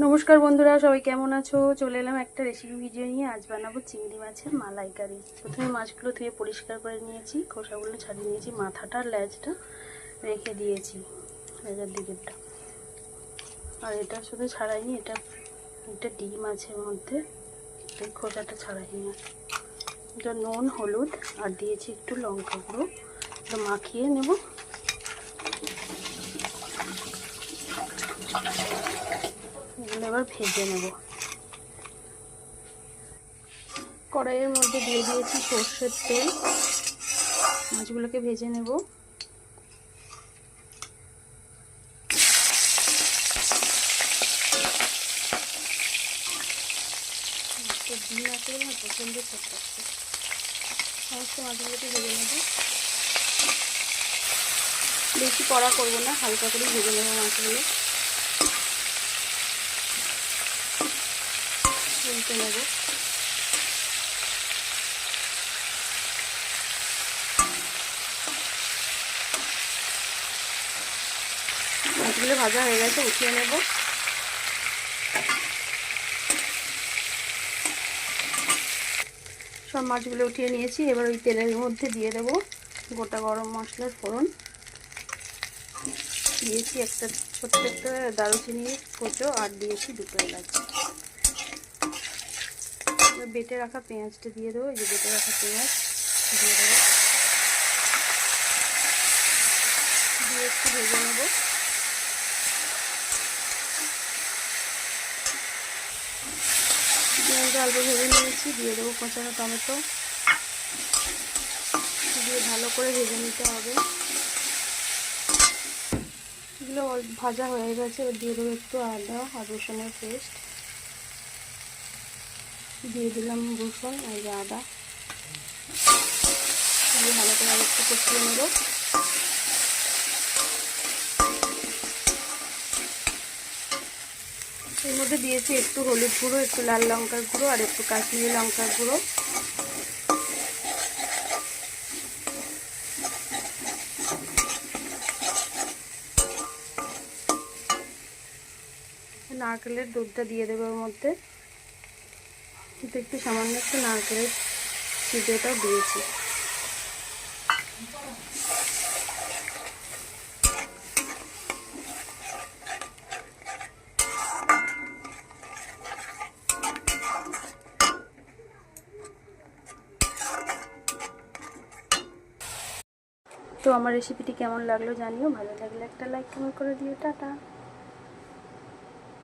নমস্কার বন্ধুরা, সবাই কেমন আছো? চলে এলাম একটা রেসিপি ভিডিও নিয়ে। আজ বানাবো চিংড়ি মাছের মালাইকারি। প্রথমে মাছগুলো ধুয়ে পরিষ্কার করে নিয়েছি, খোসাগুলো ছাড়িয়ে নিয়েছি, মাথাটা লেজটা রেখে দিয়েছি, লেজের দিকেরটা। আর এটা শুধু ছাড়াইনি, এটা ডিম আছে এর মধ্যে, এই খোসাটা ছাড়াইনি। এটা নুন হলুদ আর দিয়েছি একটু লঙ্কা গুঁড়ো, এটা মাখিয়ে নেব। এগুলো এবার ভেজে নেব। কড়াইয়ের মধ্যে দিয়ে দিয়েছি সর্ষের তেল, মাছগুলোকে ভেজে নেব। ডিম আছে না, প্রচণ্ড ছোট আছে। সমস্ত মাছগুলোকে ভেজে নেব, বেশি কড়া করবো না, হালকা করে ভেজে নেব মাছগুলো। উল্টে নেব। মাছগুলো ভাজা হয়ে গেছে, উঠিয়ে নেব। সব মাছগুলো উঠিয়ে নিয়েছি। এবার ওই তেলের মধ্যে দিয়ে দেব গোটা গরম মশলার ফোড়ন। দিয়েছি একটা ছোট্ট একটা দারুচিনি কোচো, আর দিয়েছি দুটো এলাচ। বেটে রাখা পেঁয়াজটা দিয়ে দেবো। এই যে বেটে রাখা পেঁয়াজ দিয়ে দেবো, দিয়ে একটু ভেজে নেব। পেঁয়াজটা অল্প ভেজে নিয়েছি, দিয়ে দেবো কোঁচানো টমেটো, দিয়ে ভালো করে ভেজে নিতে হবে। এগুলো ভাজা হয়ে গেছে। এবার দিয়ে দেবো একটু আদা আর রসুনের পেস্ট, দিয়ে দিলাম রসুন আর আদা, দিয়ে ভালো করে একটু কষিয়ে নেব। এর মধ্যে দিয়েছি একটু হলুদ গুঁড়ো, একটু লাল লঙ্কার গুঁড়ো আর একটু কাশ্মীরি লঙ্কার গুঁড়ো। নারকেলের দুধটা দিয়ে দেবো ওর মধ্যে, একটু সামান্য একটু নারকেলের চিড়েটাও দিয়েছি। তো আমার রেসিপিটি কেমন লাগলো জানিও, ভালো লাগলে একটা লাইক কমেন্ট করে দিও। টাটা।